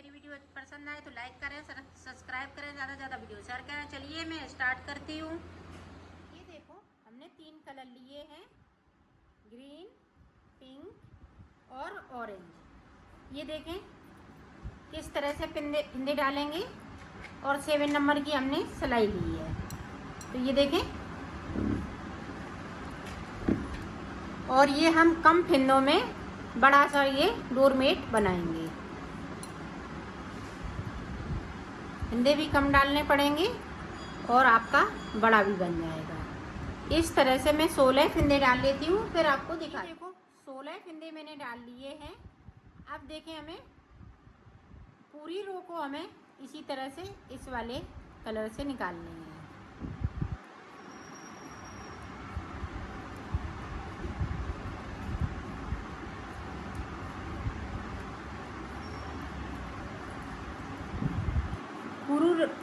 मेरी वीडियो पसंद आए तो लाइक करें, सब्सक्राइब करें, ज़्यादा से ज़्यादा वीडियो शेयर करें। चलिए मैं स्टार्ट करती हूँ। ये देखो हमने 3 कलर लिए हैं, ग्रीन, पिंक और ऑरेंज। ये देखें किस तरह से फिंदे डालेंगे और 7 नंबर की हमने सिलाई ली है। तो ये देखें, और ये हम कम फिंदों में बड़ा सा ये डोरमेट बनाएंगे। फिंदे भी कम डालने पड़ेंगे और आपका बड़ा भी बन जाएगा। इस तरह से मैं 16 फिंदे डाल लेती हूँ, फिर आपको दिखा। देखो 16 फिंदे मैंने डाल लिए हैं। अब देखें हमें पूरी रो को हमें इसी तरह से इस वाले कलर से निकालने हैं।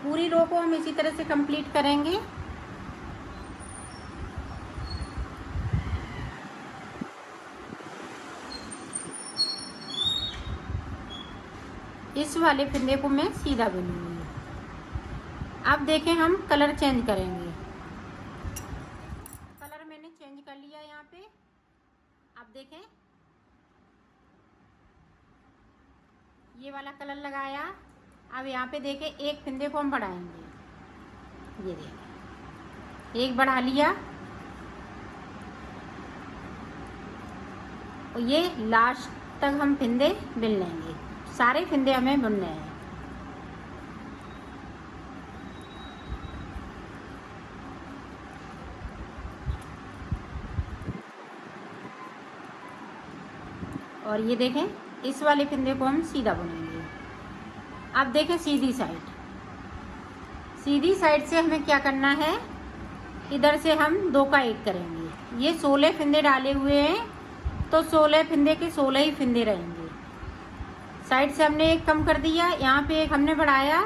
पूरी रो को हम इसी तरह से कंप्लीट करेंगे। इस वाले फिंदे को मैं सीधा बुनूंगी। अब देखें हम कलर चेंज करेंगे। कलर मैंने चेंज कर लिया यहाँ पे। अब देखें ये वाला कलर लगाया। अब यहाँ पे देखें एक फिंदे को हम बढ़ाएंगे। ये देखें एक बढ़ा लिया और ये लास्ट तक हम फिंदे बुन लेंगे। सारे फिंदे हमें बुनने हैं। और ये देखें इस वाले फिंदे को हम सीधा बुनेंगे। अब देखें सीधी साइड से हमें क्या करना है, इधर से हम 2 का 1 करेंगे। ये 16 फिंदे डाले हुए हैं तो 16 फिंदे के 16 ही फिंदे रहेंगे। साइड से हमने 1 कम कर दिया, यहाँ पे 1 हमने बढ़ाया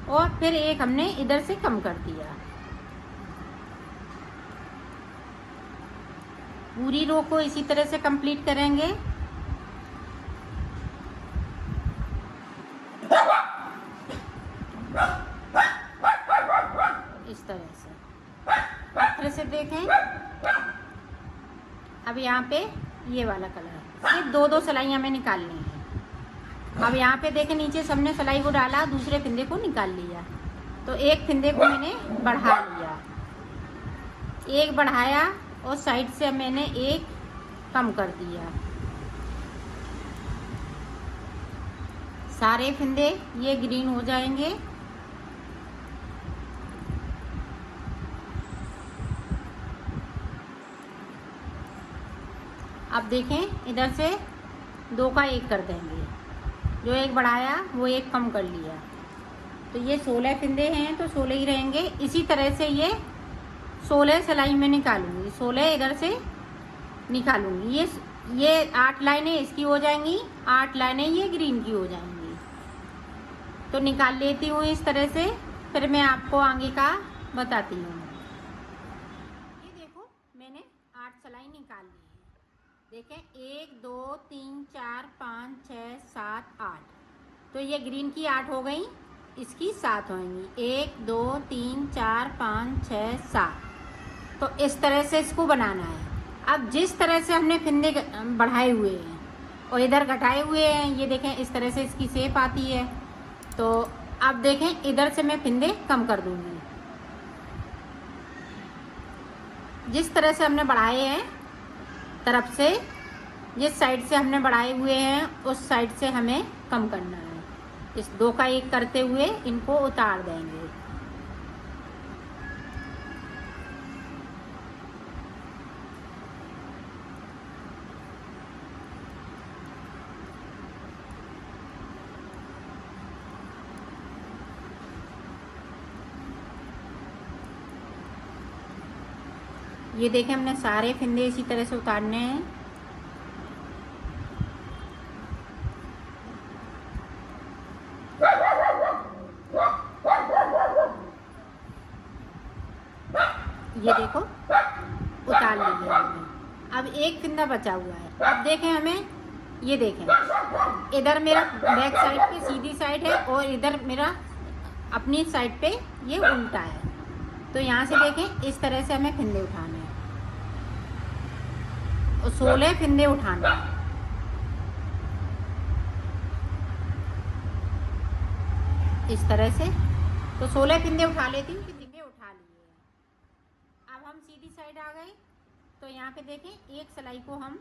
और फिर 1 हमने इधर से कम कर दिया। पूरी रो को इसी तरह से कंप्लीट करेंगे। इस तरह से फिर से देखें। अब यहाँ पे ये वाला कलर, ये 2 सिलाइयाँ हमें निकालनी है। अब यहाँ पे देखें नीचे सबने सिलाई को डाला, दूसरे फिंदे को निकाल लिया तो एक फिंदे को मैंने बढ़ा लिया, 1 बढ़ाया और साइड से मैंने 1 कम कर दिया। सारे फिंदे ये ग्रीन हो जाएंगे। अब देखें इधर से 2 का 1 कर देंगे। जो 1 बढ़ाया वो 1 कम कर लिया तो ये 16 फिंदे हैं तो 16 ही रहेंगे। इसी तरह से ये 16 सिलाई में निकालूंगी, 16 इधर से निकालूंगी। ये 8 लाइनें इसकी हो जाएंगी, 8 लाइनें ये ग्रीन की हो जाएंगी। तो निकाल लेती हूँ इस तरह से, फिर मैं आपको आगे का बताती हूँ। ये देखो मैंने 8 सिलाई निकाल ली है। देखें 1 2 3 4 5 6 7 8, तो ये ग्रीन की 8 हो गई, इसकी 7 होंगी। 1 2 3 4 5 6 7। तो इस तरह से इसको बनाना है। अब जिस तरह से हमने फिंदे बढ़ाए हुए हैं और इधर घटाए हुए हैं, ये देखें इस तरह से इसकी शेप आती है। तो अब देखें इधर से मैं फिंदे कम कर दूंगी। जिस तरह से हमने बढ़ाए हैं तरफ से, जिस साइड से हमने बढ़ाए हुए हैं उस साइड से हमें कम करना है। इस 2 का 1 करते हुए इनको उतार देंगे। ये देखें हमने सारे फिंदे इसी तरह से उतारने हैं। ये देखो उतार लिया हमने। अब 1 फिंदा बचा हुआ है। अब देखें हमें ये देखें, इधर मेरा बैक साइड पे सीधी साइड है और इधर मेरा अपनी साइड पे ये उल्टा है। तो यहाँ से देखें, इस तरह से हमें फिंदे उठाने हैं और 16 फिंदे उठाने हैं। इस तरह से तो 16 फिंदे उठा लेती हूँ। फिंदे उठा लिए। अब हम सीधी साइड आ गए। तो यहाँ पे देखें, एक सिलाई को हम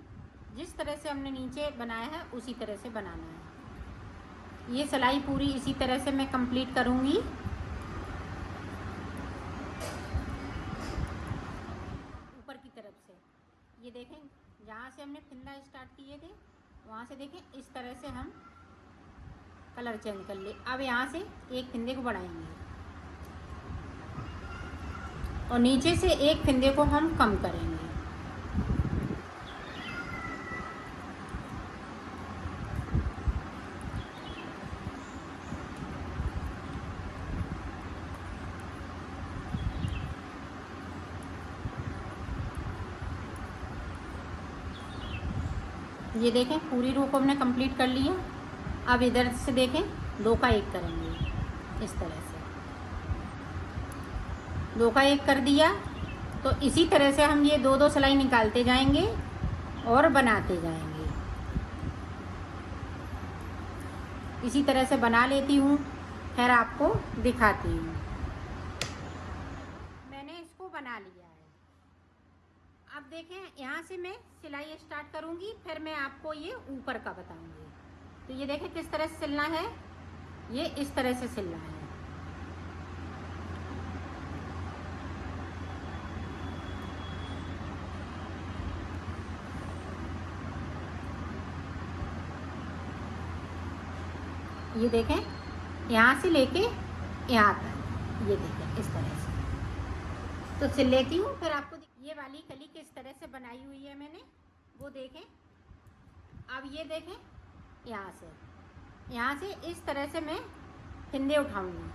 जिस तरह से हमने नीचे बनाया है उसी तरह से बनाना है। ये सिलाई पूरी इसी तरह से मैं कंप्लीट करूँगी। ऊपर की तरफ से ये देखें, जहाँ से हमने फिंदा स्टार्ट किए थे वहाँ से देखें, इस तरह से हम कलर चेंज कर ले। अब यहाँ से एक फिंदे को बढ़ाएंगे और नीचे से एक फिंदे को हम कम करेंगे। ये देखें, पूरी रो को हमने कंप्लीट कर लिया। अब इधर से देखें, 2 का 1 करेंगे। इस तरह से 2 का 1 कर दिया। तो इसी तरह से हम ये 2-2 सिलाई निकालते जाएंगे और बनाते जाएंगे। इसी तरह से बना लेती हूँ, फिर आपको दिखाती हूँ। मैंने इसको बना लिया है। अब देखें, यहाँ से मैं सिलाई स्टार्ट करूँगी, फिर मैं आपको ये ऊपर का बताऊँगी। तो ये देखें किस तरह से सिलना है। ये इस तरह से सिलना है। ये देखें, यहाँ से लेके यहाँ तक, ये देखें इस तरह से। तो सिल लेती हूँ, फिर आपको ये वाली कली किस तरह से बनाई हुई है मैंने, वो देखें। अब ये देखें, यहाँ से इस तरह से मैं फिंदे उठाऊंगी।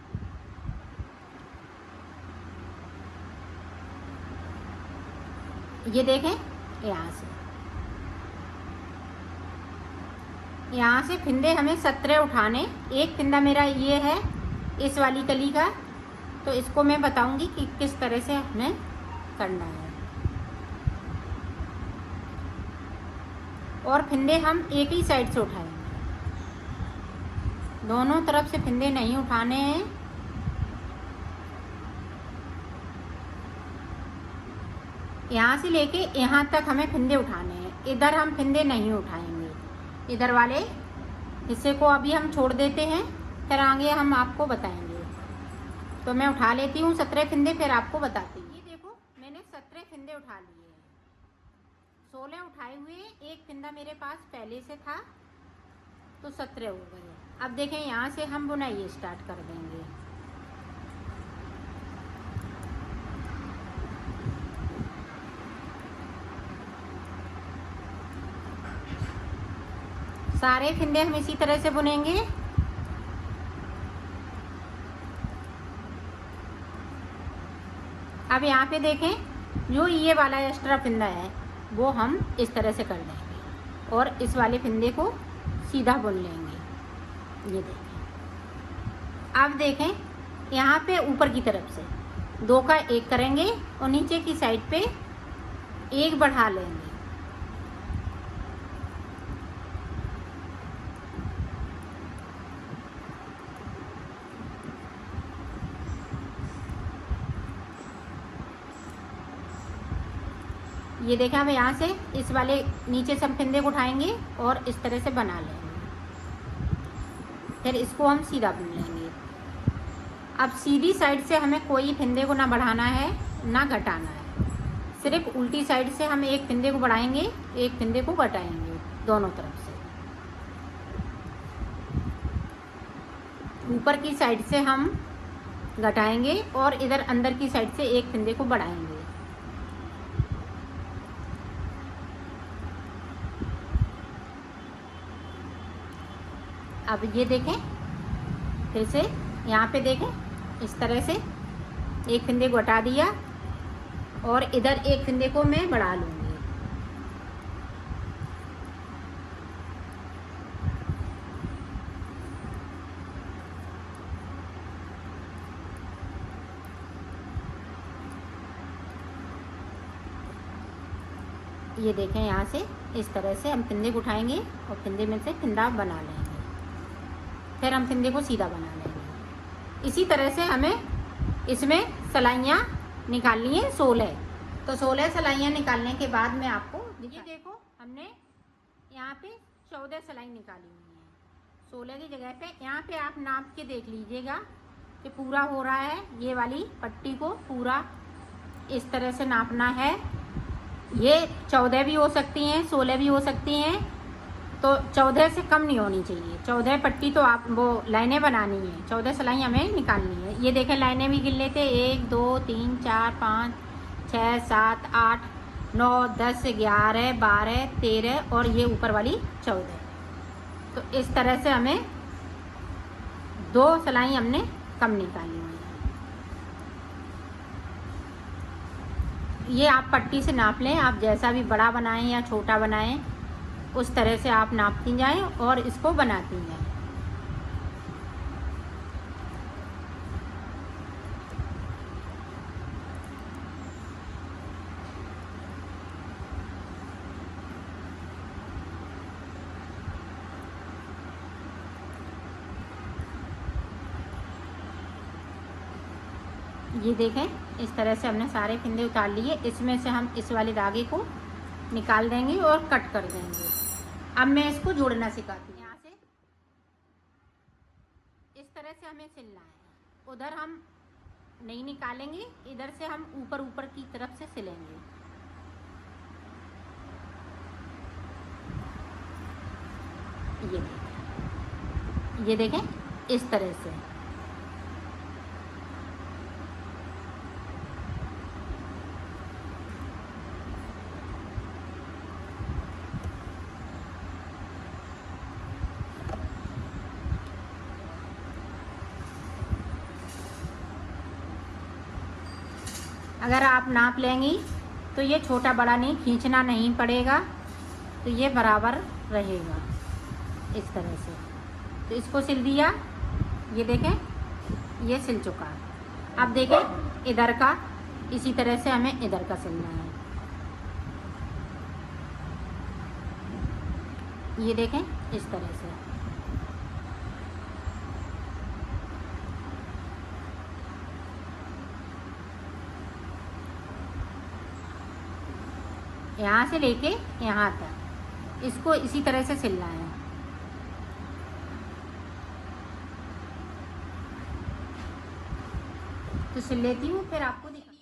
ये देखें, यहाँ से फिंदे हमें 17 उठाने। एक फिंदा मेरा ये है इस वाली कली का, तो इसको मैं बताऊंगी कि किस तरह से हमें करना है। और फिंदे हम एक ही साइड से उठाएंगे, दोनों तरफ से फिंदे नहीं उठाने हैं। यहाँ से लेके यहाँ तक हमें फिंदे उठाने हैं। इधर हम फिंदे नहीं उठाएंगे, इधर वाले हिस्से को अभी हम छोड़ देते हैं, फिर आगे हम आपको बताएंगे। तो मैं उठा लेती हूँ 17 फिंदे, फिर आपको बताती हूँ। ये देखो, मैंने 17 फिंदे उठा लिए हैं। 16 उठाए हुए, एक फिंदा मेरे पास पहले से था, तो 17 हो गए। अब देखें, यहाँ से हम बुनाई स्टार्ट कर देंगे। सारे फिंदे हम इसी तरह से बुनेंगे। अब यहाँ पे देखें, जो ये वाला एक्स्ट्रा फिंदा है वो हम इस तरह से कर देंगे और इस वाले फिंदे को सीधा बुन लेंगे। ये देखें। अब देखें, यहाँ पे ऊपर की तरफ से 2 का 1 करेंगे और नीचे की साइड पे 1 बढ़ा लेंगे। ये देखें, अब यहाँ से इस वाले नीचे से हम फिंदे को उठाएंगे और इस तरह से बना लेंगे। फिर इसको हम सीधा बुन लेंगे। अब सीधी साइड से हमें कोई फिंदे को ना बढ़ाना है ना घटाना है, सिर्फ उल्टी साइड से हम एक फिंदे को बढ़ाएंगे, एक फिंदे को घटाएंगे, दोनों तरफ से। ऊपर की साइड से हम घटाएंगे और इधर अंदर की साइड से एक फिंदे को बढ़ाएंगे। अब ये देखें, फिर से यहाँ पे देखें, इस तरह से एक फिंदे को हटा दिया और इधर एक फिंदे को मैं बढ़ा लूँगी। ये देखें, यहाँ से इस तरह से हम फिंदे को उठाएंगे और फिंदे में से फिंदा बना लेंगे, फिर हम फिंदे को सीधा बना लेंगे। इसी तरह से हमें इसमें सिलाइयाँ निकालनी है 16। तो 16 सिलाइयाँ निकालने के बाद में आपको ये देखो, हमने यहाँ पे 14 सिलाई निकाली हुई है 16 की जगह पे। यहाँ पे आप नाप के देख लीजिएगा कि पूरा हो रहा है। ये वाली पट्टी को पूरा इस तरह से नापना है। ये 14 भी हो सकती हैं, 16 भी हो सकती हैं, तो 14 से कम नहीं होनी चाहिए। 14 पट्टी तो आप वो लाइनें बनानी है, 14 सिलाई हमें निकालनी है। ये देखें, लाइनें भी गिन लेते, 1 2 3 4 5 6 7 8 9 10 11 12 13 और ये ऊपर वाली 14। तो इस तरह से हमें 2 सिलाई हमने कम निकाली हुई है। ये आप पट्टी से नाप लें, आप जैसा भी बड़ा बनाएं या छोटा बनाएं उस तरह से आप नापती जाएं और इसको बनाती जाएं। ये देखें, इस तरह से हमने सारे फिंदे उतार लिए। इसमें से हम इस वाले धागे को निकाल देंगे और कट कर देंगे। अब मैं इसको जोड़ना सिखाती हूँ। यहाँ से इस तरह से हमें सिलना है। उधर हम नहीं निकालेंगे, इधर से हम ऊपर ऊपर की तरफ से सिलेंगे। ये देखें इस तरह से। अगर आप नाप लेंगी तो ये छोटा बड़ा नहीं, खींचना नहीं पड़ेगा, तो ये बराबर रहेगा इस तरह से। तो इसको सिल दिया, ये देखें ये सिल चुका। अब देखें इधर का, इसी तरह से हमें इधर का सिलना है। ये देखें इस तरह से। यहाँ से लेके यहाँ तक इसको इसी तरह से सिलना है। तो सिल लेती हूँ, फिर आपको दिखा।